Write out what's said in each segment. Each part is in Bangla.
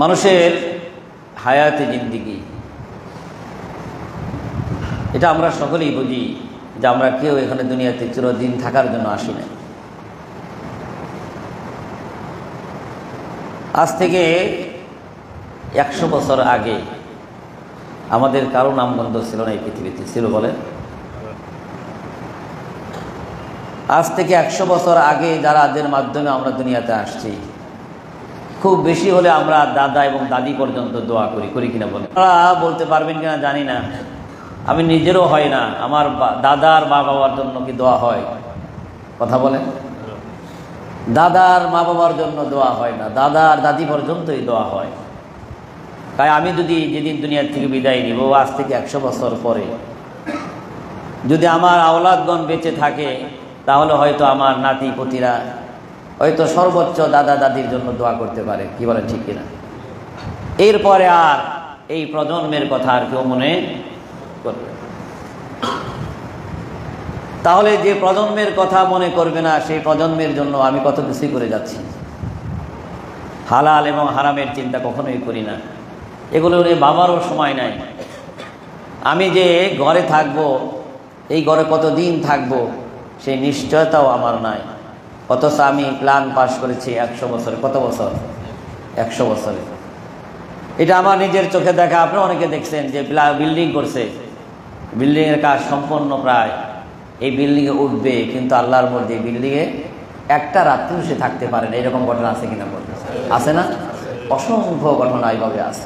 মানুষের হায়াতে জিন্দিগি, এটা আমরা সকলেই বুঝি যে আমরা কেউ এখানে দুনিয়াতে চিরদিন থাকার জন্য আসি না। আজ থেকে 100 বছর আগে আমাদের কারো নামগন্ধ ছিল না এই পৃথিবীতে, ছিল বলেন? আজ থেকে 100 বছর আগে যাদের মাধ্যমে আমরা দুনিয়াতে আসছি, খুব বেশি হলে আমরা দাদা এবং দাদি পর্যন্ত দোয়া করি কিনা বলেন? আপনারা বলতে পারবেন কিনা জানি না, আমি নিজেরও হয় না, আমার দাদার মা বাবার জন্য কি দোয়া হয়? কথা বলেন। দাদার মা বাবার জন্য দোয়া হয় না, দাদার দাদি পর্যন্তই দোয়া হয়। তাই আমি যদি যেদিন দুনিয়ার থেকে বিদায় নিব, আজ থেকে 100 বছর পরে যদি আমার আওলাদগণ বেঁচে থাকে, তাহলে হয়তো আমার নাতি পতিরা হয়তো সর্বোচ্চ দাদা দাদির জন্য দোয়া করতে পারে। কি বলেন, ঠিক কিনা? এরপরে আর এই প্রজন্মের কথা আর কেউ মনে করবে? তাহলে যে প্রজন্মের কথা মনে করবে না, সেই প্রজন্মের জন্য আমি কত কিছুই করে যাচ্ছি। হালাল এবং হারামের চিন্তা কখনোই করি না, এগুলো নিয়ে বাবারও সময় নাই। আমি যে ঘরে থাকবো, এই ঘরে কতদিন থাকবো সেই নিশ্চয়তাও আমার নাই। অথচ আমি প্ল্যান পাস করেছি 100 বছরে। কত বছর? 100 বছরে। এটা আমার নিজের চোখে দেখা। আপনি অনেকে দেখছেন যে বিল্ডিং করছে, বিল্ডিংয়ের কাজ সম্পন্ন প্রায়, এই বিল্ডিংয়ে উঠবে, কিন্তু আল্লাহর মধ্যে এই বিল্ডিংয়ে একটা রাত্রিও সে থাকতে পারে না। এরকম ঘটনা আছে কিনা বলতে? আছে না? অসংখ্য ঘটনা এইভাবে আছে।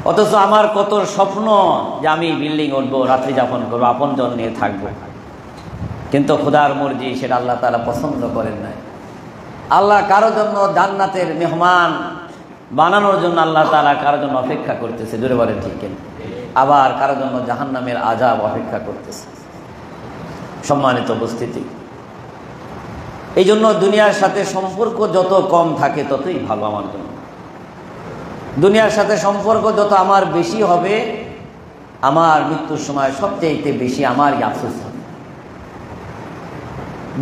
অথচ আমার কত স্বপ্ন যে আমি বিল্ডিং উঠবো, রাত্রি যাপন করবো, আপনজন নিয়ে থাকবো, কিন্তু খোদার মর্জি সেটা আল্লাহ তাআলা পছন্দ করেন নাই। আল্লাহ কারো জন্য জান্নাতের মেহমান বানানোর জন্য আল্লাহ তাআলা কারো জন্য অপেক্ষা করতেছে, জোরে বলেন ঠিক কিনা? আবার কারো জন্য জাহান্নামের আযাব অপেক্ষা করতেছে। সম্মানিত উপস্থিতি, এই জন্য দুনিয়ার সাথে সম্পর্ক যত কম থাকে ততই ভালো আমার জন্য। দুনিয়ার সাথে সম্পর্ক যত আমার বেশি হবে, আমার মৃত্যুর সময় সবচেয়ে বেশি আমারই আফসোস হবে।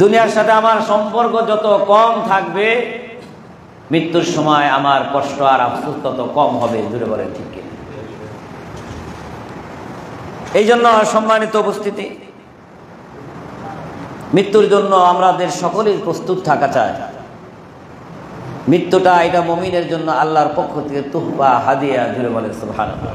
দুনিয়ার সাথে আমার সম্পর্ক যত কম থাকবে, মৃত্যুর সময় আমার কষ্ট আর আফসোস তত কম হবে। জুড়ে বলেন ঠিক কিনা? এই জন্য সম্মানিত উপস্থিতি, মৃত্যুর জন্য আমাদের সকলেই প্রস্তুত থাকা চাই। মৃত্যুটা এটা মুমিনের জন্য আল্লাহর পক্ষ থেকে তুহফা, হাদিয়া। জুড়ে বলেন সুবহানাল্লাহ।